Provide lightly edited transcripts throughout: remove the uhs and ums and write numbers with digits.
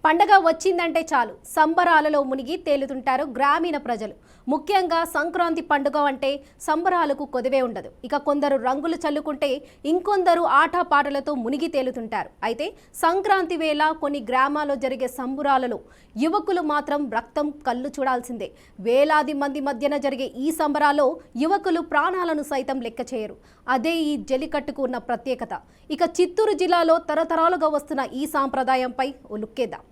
పండగ వచ్చిందంటే చాలు సంబరాలలో మునిగి తేలుతుంటారు గ్రామీణ ప్రజలు. ముఖ్యంగా సంక్రాంతి పండుగ అంటే సంబరాలకు కొదవే ఉండదు. ఇక కొందరు రంగులు చల్లుకుంటే ఇంకొందరు ఆటపాటలతో మునిగి తేలుతుంటారు. అయితే సంక్రాంతి వేళ కొన్ని గ్రామాల్లో జరిగే సంబరాలలో యువకులు మాత్రం రక్తం కళ్ళు చూడాల్సిందే. వేలాది మంది మధ్యన జరిగే ఈ సంబరాల్లో యువకులు ప్రాణాలను సైతం లెక్క చేయరు. అదే ఈ జల్లికట్టుకు ఉన్న ప్రత్యేకత. ఇక చిత్తూరు జిల్లాలో తరతరాలుగా వస్తున్న ఈ సాంప్రదాయంపై ఓ లుక్కేద్దాం.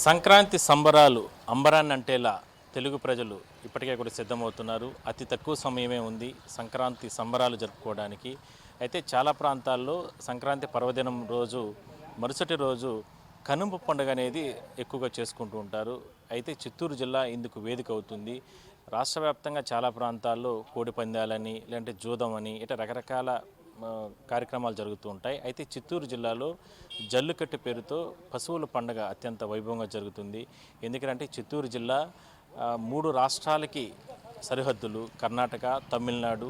సంక్రాంతి సంబరాలు అంబరాన్ని అంటేలా తెలుగు ప్రజలు ఇప్పటికే కూడా సిద్ధమవుతున్నారు. అతి తక్కువ సమయమే ఉంది సంక్రాంతి సంబరాలు జరుపుకోవడానికి. అయితే చాలా ప్రాంతాల్లో సంక్రాంతి పర్వదినం రోజు మరుసటి రోజు కనుమ పండుగ అనేది ఎక్కువగా చేసుకుంటూ ఉంటారు. అయితే చిత్తూరు జిల్లా ఇందుకు వేదిక అవుతుంది. రాష్ట్ర వ్యాప్తంగా చాలా ప్రాంతాల్లో కోడి పందాలని లేదంటే జూదం అని ఇట్లా రకరకాల కార్యక్రమాలు జరుగుతూ ఉంటాయి. అయితే చిత్తూరు జిల్లాలో జల్లికట్టు పేరుతో పశువుల పండుగ అత్యంత వైభవంగా జరుగుతుంది. ఎందుకంటే చిత్తూరు జిల్లా 3 రాష్ట్రాలకి సరిహద్దులు, కర్ణాటక, తమిళనాడు,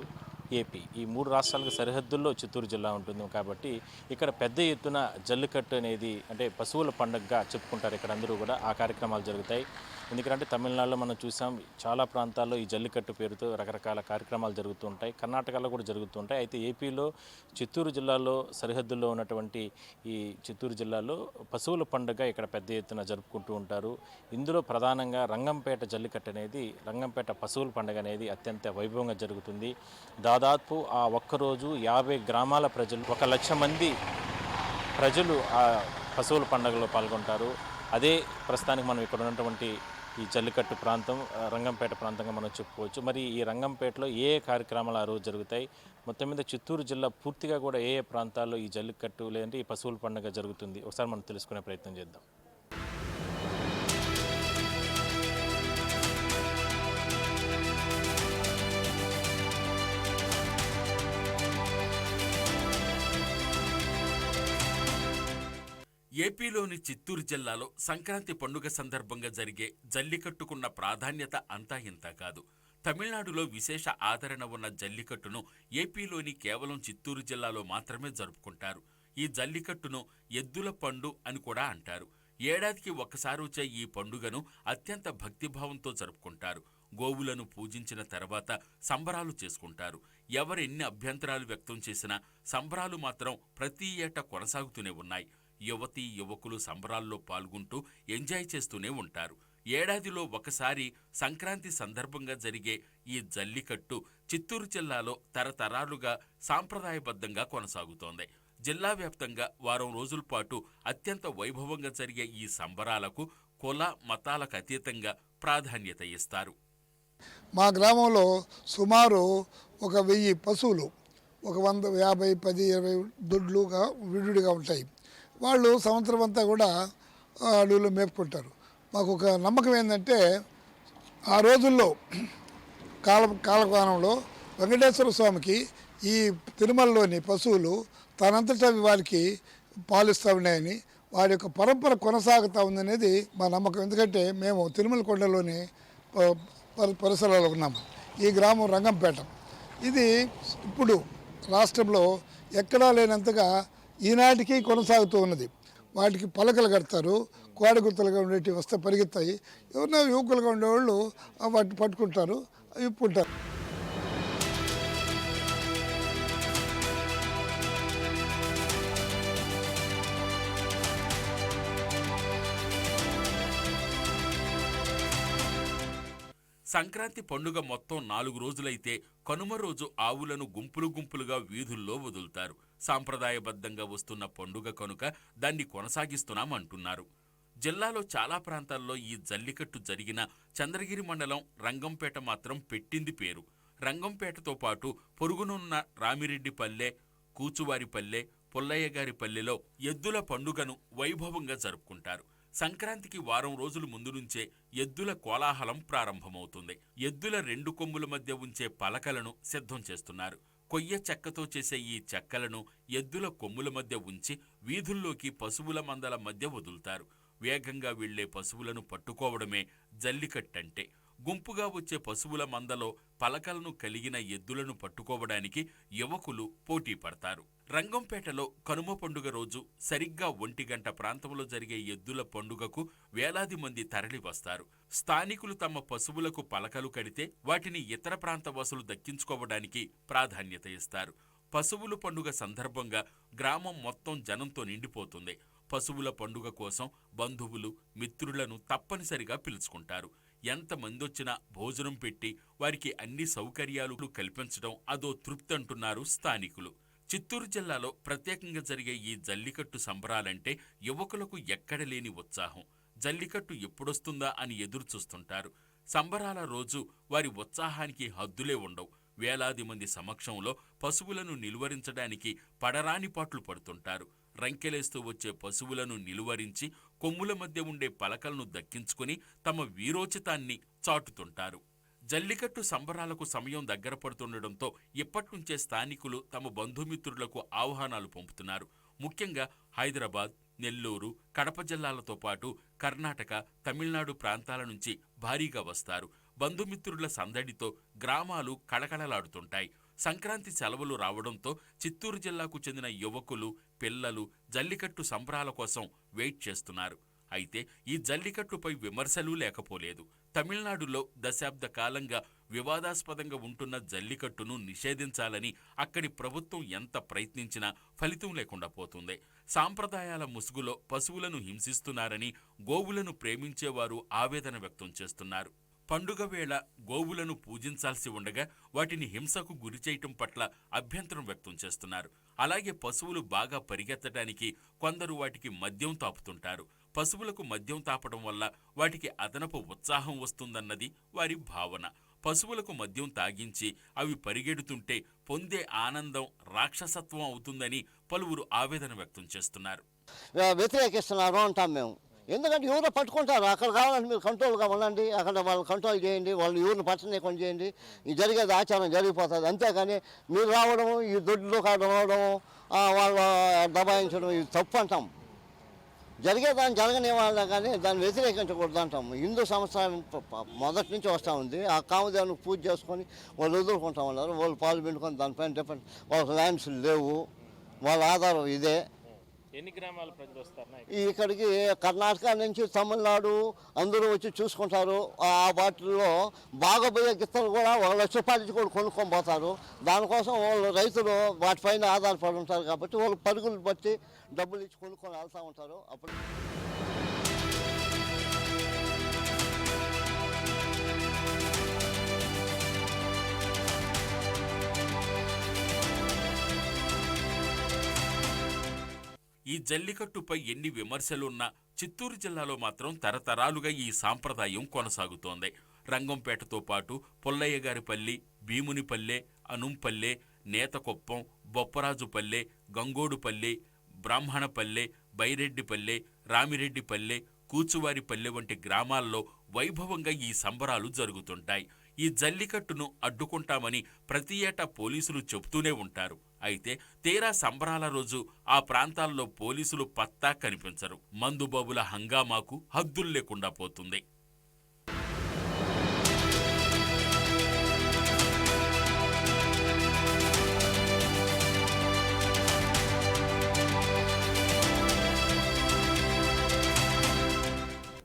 ఏపీ, ఈ 3 రాష్ట్రాలకు సరిహద్దుల్లో చిత్తూరు జిల్లా ఉంటుంది. కాబట్టి ఇక్కడ పెద్ద ఎత్తున జల్లికట్టు అనేది అంటే పశువుల పండుగగా చెప్పుకుంటారు. ఇక్కడ అందరూ కూడా ఆ కార్యక్రమాలు జరుగుతాయి. ఎందుకంటే తమిళనాడులో మనం చూసాం, చాలా ప్రాంతాల్లో ఈ జల్లికట్టు పేరుతో రకరకాల కార్యక్రమాలు జరుగుతూ ఉంటాయి. కర్ణాటకలో కూడా జరుగుతూ ఉంటాయి. అయితే ఏపీలో చిత్తూరు జిల్లాలో సరిహద్దుల్లో ఉన్నటువంటి ఈ చిత్తూరు జిల్లాలో పశువుల పండుగ ఇక్కడ పెద్ద ఎత్తున జరుపుకుంటూ ఉంటారు. ఇందులో ప్రధానంగా రంగంపేట జల్లికట్టు అనేది, రంగంపేట పశువుల పండుగ అనేది అత్యంత వైభవంగా జరుగుతుంది. దాదాపు ఆ ఒక్కరోజు 50 గ్రామాల ప్రజలు, 1 లక్ష మంది ప్రజలు ఆ పశువుల పండుగలో పాల్గొంటారు. అదే ప్రస్తుతానికి మనం ఇక్కడ ఉన్నటువంటి ఈ జల్లికట్టు ప్రాంతం రంగంపేట ప్రాంతంగా మనం చెప్పుకోవచ్చు. మరి ఈ రంగంపేటలో ఏ కార్యక్రమాలు ఆ రోజు జరుగుతాయి, మొత్తం మీద చిత్తూరు జిల్లా పూర్తిగా కూడా ఏ ప్రాంతాల్లో ఈ జల్లికట్టు లేదంటే ఈ పశువుల పండుగ జరుగుతుంది, ఒకసారి మనం తెలుసుకునే ప్రయత్నం చేద్దాం. ఏపీలోని చిత్తూరు జిల్లాలో సంక్రాంతి పండుగ సందర్భంగా జరిగే జల్లికట్టుకున్న ప్రాధాన్యత అంతా ఇంత కాదు. తమిళనాడులో విశేష ఆదరణ ఉన్న జల్లికట్టును ఏపీలోని కేవలం చిత్తూరు జిల్లాలో మాత్రమే జరుపుకుంటారు. ఈ జల్లికట్టును ఎద్దుల పండు అని కూడా అంటారు. ఏడాదికి ఒక్కసారి వచ్చే ఈ పండుగను అత్యంత భక్తిభావంతో జరుపుకుంటారు. గోవులను పూజించిన తర్వాత సంబరాలు చేసుకుంటారు. ఎవరెన్ని అభ్యంతరాలు వ్యక్తం చేసినా సంబరాలు మాత్రం ప్రతి ఏటా కొనసాగుతూనే ఉన్నాయి. యువతీ యువకులు సంబరాల్లో పాల్గొంటూ ఎంజాయ్ చేస్తూనే ఉంటారు. ఏడాదిలో ఒకసారి సంక్రాంతి సందర్భంగా జరిగే ఈ జల్లికట్టు చిత్తూరు జిల్లాలో తరతరాలుగా సాంప్రదాయబద్ధంగా కొనసాగుతోంది. జిల్లా వ్యాప్తంగా వారం రోజుల పాటు అత్యంత వైభవంగా జరిగే ఈ సంబరాలకు కుల మతాలకు అతీతంగా ప్రాధాన్యత ఇస్తారు. మా గ్రామంలో సుమారు 1000 పశువులు, 150, 10, 20 దొడ్లుగా విడివిడిగా ఉంటాయి. వాళ్ళు సంవత్సరం అంతా కూడా అడవుల్లో మేపుకుంటారు. మాకు ఒక నమ్మకం ఏంటంటే, ఆ రోజుల్లో కాలకాలంలో వెంకటేశ్వర స్వామికి ఈ తిరుమలలోని పశువులు తనంతటా వారికి పాలిస్తూ ఉన్నాయని, వారి యొక్క పరంపర కొనసాగుతూ ఉందనేది మా నమ్మకం. ఎందుకంటే మేము తిరుమల కొండలోని పరిసరాల్లో ఉన్నాము. ఈ గ్రామం రంగంపేట. ఇది ఇప్పుడు రాష్ట్రంలో ఎక్కడా లేనంతగా ఈనాటికి కొనసాగుతూ ఉన్నది. వాటికి పలకలు కడతారు, కోడగుత్తలుగా ఉండేవి వస్తే పరిగెత్తాయి. ఎవరైనా యువకులుగా ఉండేవాళ్ళు వాటిని పట్టుకుంటారు, ఇప్పుంటారు. సంక్రాంతి పండుగ మొత్తం 4 రోజులైతే కనుమ రోజు ఆవులను గుంపులు గుంపులుగా వీధుల్లో వదులుతారు. సాంప్రదాయబద్ధంగా వస్తున్న పండుగ కనుక దాన్ని కొనసాగిస్తున్నామంటున్నారు. జిల్లాలో చాలా ప్రాంతాల్లో ఈ జల్లికట్టు జరిగిన చంద్రగిరి మండలం రంగంపేట మాత్రం పెట్టింది పేరు. రంగంపేటతో పాటు పొరుగునున్న రామిరెడ్డిపల్లె, కూచువారిపల్లె, పుల్లయ్యగారిపల్లెలో ఎద్దుల పండుగను వైభవంగా జరుపుకుంటారు. సంక్రాంతికి వారం రోజుల ముందు నుంచే ఎద్దుల కోలాహలం ప్రారంభమవుతుంది. ఎద్దుల 2 కొమ్ముల మధ్య ఉంచే పలకలను సిద్ధం చేస్తున్నారు. కొయ్య చెక్కతో చేసే ఈ చెక్కలను ఎద్దుల కొమ్ముల మధ్య ఉంచి వీధుల్లోకి పశువుల మందల మధ్య వదులుతారు. వేగంగా వెళ్లే పశువులను పట్టుకోవడమే జల్లికట్టంటే. గుంపుగా వచ్చే పశువుల మందలో పలకలను కలిగిన ఎద్దులను పట్టుకోవడానికి యువకులు పోటీ పడతారు. రంగంపేటలో కనుమ పండుగ రోజు సరిగ్గా 1 గంట ప్రాంతంలో జరిగే ఎద్దుల పండుగకు వేలాది మంది తరలి వస్తారు. స్థానికులు తమ పశువులకు పలకలు కడితే వాటిని ఇతర ప్రాంత వాసులు దక్కించుకోవడానికి ప్రాధాన్యత ఇస్తారు. పశువుల పండుగ సందర్భంగా గ్రామం మొత్తం జనంతో నిండిపోతుంది. పశువుల పండుగ కోసం బంధువులు, మిత్రులను తప్పనిసరిగా పిలుచుకుంటారు. ఎంతమందొచ్చినా భోజనం పెట్టి వారికి అన్ని సౌకర్యాలు కల్పించడం అదో తృప్తి అంటున్నారు స్థానికులు. చిత్తూరు జిల్లాలో ప్రత్యేకంగా జరిగే ఈ జల్లికట్టు సంబరాలంటే యువకులకు ఎక్కడలేని ఉత్సాహం. జల్లికట్టు ఎప్పుడొస్తుందా అని ఎదురుచూస్తుంటారు. సంబరాల రోజు వారి ఉత్సాహానికి హద్దులే ఉండవు. వేలాది మంది సమక్షంలో పశువులను నిలువరించడానికి పడరాని పాట్లు పడుతుంటారు. రంకెలేస్తూ వచ్చే పశువులను నిలువరించి కొమ్ముల మధ్య ఉండే పలకలను దక్కించుకుని తమ వీరోచితాన్ని చాటుతుంటారు. జల్లికట్టు సంబరాలకు సమయం దగ్గర పడుతుండటంతో ఇప్పట్నుంచే స్థానికులు తమ బంధుమిత్రులకు ఆహ్వానాలు పంపుతున్నారు. ముఖ్యంగా హైదరాబాద్, నెల్లూరు, కడప జిల్లాలతో పాటు కర్ణాటక, తమిళనాడు ప్రాంతాల నుంచి భారీగా వస్తారు. బంధుమిత్రుల సందడితో గ్రామాలు కళకళలాడుతుంటాయి. సంక్రాంతి సెలవులు రావడంతో చిత్తూరు జిల్లాకు చెందిన యువకులు, పిల్లలు జల్లికట్టు సంబరాల కోసం వెయిట్ చేస్తున్నారు. అయితే ఈ జల్లికట్టుపై విమర్శలు లేకపోలేదు. తమిళనాడులో దశాబ్ద కాలంగా వివాదాస్పదంగా ఉంటున్న జల్లికట్టును నిషేధించాలని అక్కడి ప్రభుత్వం ఎంత ప్రయత్నించినా ఫలితం లేకుండా పోతుంది. సాంప్రదాయాల ముసుగులో పశువులను హింసిస్తున్నారని గోవులను ప్రేమించేవారు ఆవేదన వ్యక్తం చేస్తున్నారు. పండుగ వేళ గోవులను పూజించాల్సి ఉండగా వాటిని హింసకు గురిచేయటం పట్ల అభ్యంతరం వ్యక్తం చేస్తున్నారు. అలాగే పశువులు బాగా పరిగెత్తడానికి కొందరు వాటికి మద్యం తాపుతుంటారు. పశువులకు మద్యం తాపడం వల్ల వాటికి అదనపు ఉత్సాహం వస్తుందన్నది వారి భావన. పశువులకు మద్యం తాగించి అవి పరిగెడుతుంటే పొందే ఆనందం రాక్షసత్వం అవుతుందని పలువురు ఆవేదన వ్యక్తం చేస్తున్నారు. వ్యతిరేకిస్తున్నారు అంటాం మేము. ఎందుకంటే ఎవరో పట్టుకుంటారు. అక్కడ కావాలంటే మీరు కంట్రోల్గా ఉండండి, అక్కడ వాళ్ళు కంట్రోల్ చేయండి, వాళ్ళు ఎవరిని పట్టనీయకుండా చేయండి. ఈ జరిగేది ఆచారం జరిగిపోతుంది. అంతేకాని మీరు రావడం, ఈ దొడ్లో రావడం, వాళ్ళు దబాయించడం ఇది తప్పు అంటాం. జరిగేదాన్ని జరగనివ్వాలి కానీ దాన్ని వ్యతిరేకించకూడదు అంటాం. హిందూ సంవత్సరం మొదటి నుంచి వస్తూ ఉంది. ఆ కామదేవునికి పూజ చేసుకొని వాళ్ళు వదులుకుంటా ఉన్నారు. వాళ్ళు పాలు పిండుకొని దానిపైన డిపెండ్. వాళ్ళకి ల్యాండ్స్ లేవు, వాళ్ళ ఆధారం ఇదే. ఎన్ని గ్రామాల ప్రజలు వస్తారు? ఇక్కడికి కర్ణాటక నుంచి తమిళనాడు అందరూ వచ్చి చూసుకుంటారు. ఆ వాటిల్లో బాగా పోయే గిత్తలు కూడా 1 లక్ష రూపాయలు కూడా కొనుక్కొని పోతారు. దానికోసం వాళ్ళు రైతులు వాటిపైన ఆధారపడి ఉంటారు కాబట్టి వాళ్ళు పరుగులు బట్టి డబ్బులు ఇచ్చి కొనుక్కొని వెళ్తూ ఉంటారు. అప్పుడు ఈ జల్లికట్టుపై ఎన్ని విమర్శలున్నా చిత్తూరు జిల్లాలో మాత్రం తరతరాలుగా ఈ సాంప్రదాయం కొనసాగుతోంది. రంగంపేటతో పాటు పుల్లయ్యగారిపల్లి, భీమునిపల్లె, అనుంపల్లె, నేతకొప్పం, బొప్పరాజుపల్లె, గంగోడుపల్లె, బ్రాహ్మణపల్లె, బైరెడ్డిపల్లె, రామిరెడ్డిపల్లె, కూచువారిపల్లె వంటి గ్రామాల్లో వైభవంగా ఈ సంబరాలు జరుగుతుంటాయి. ఈ జల్లికట్టును అడ్డుకుంటామని ప్రతి ఏటా పోలీసులు చెబుతూనే ఉంటారు. అయితే తీరా సంబరాల రోజు ఆ ప్రాంతాల్లో పోలీసులు పత్తా కనిపించరు. మందుబాబుల హంగామాకు హద్దులు లేకుండా పోతుంది.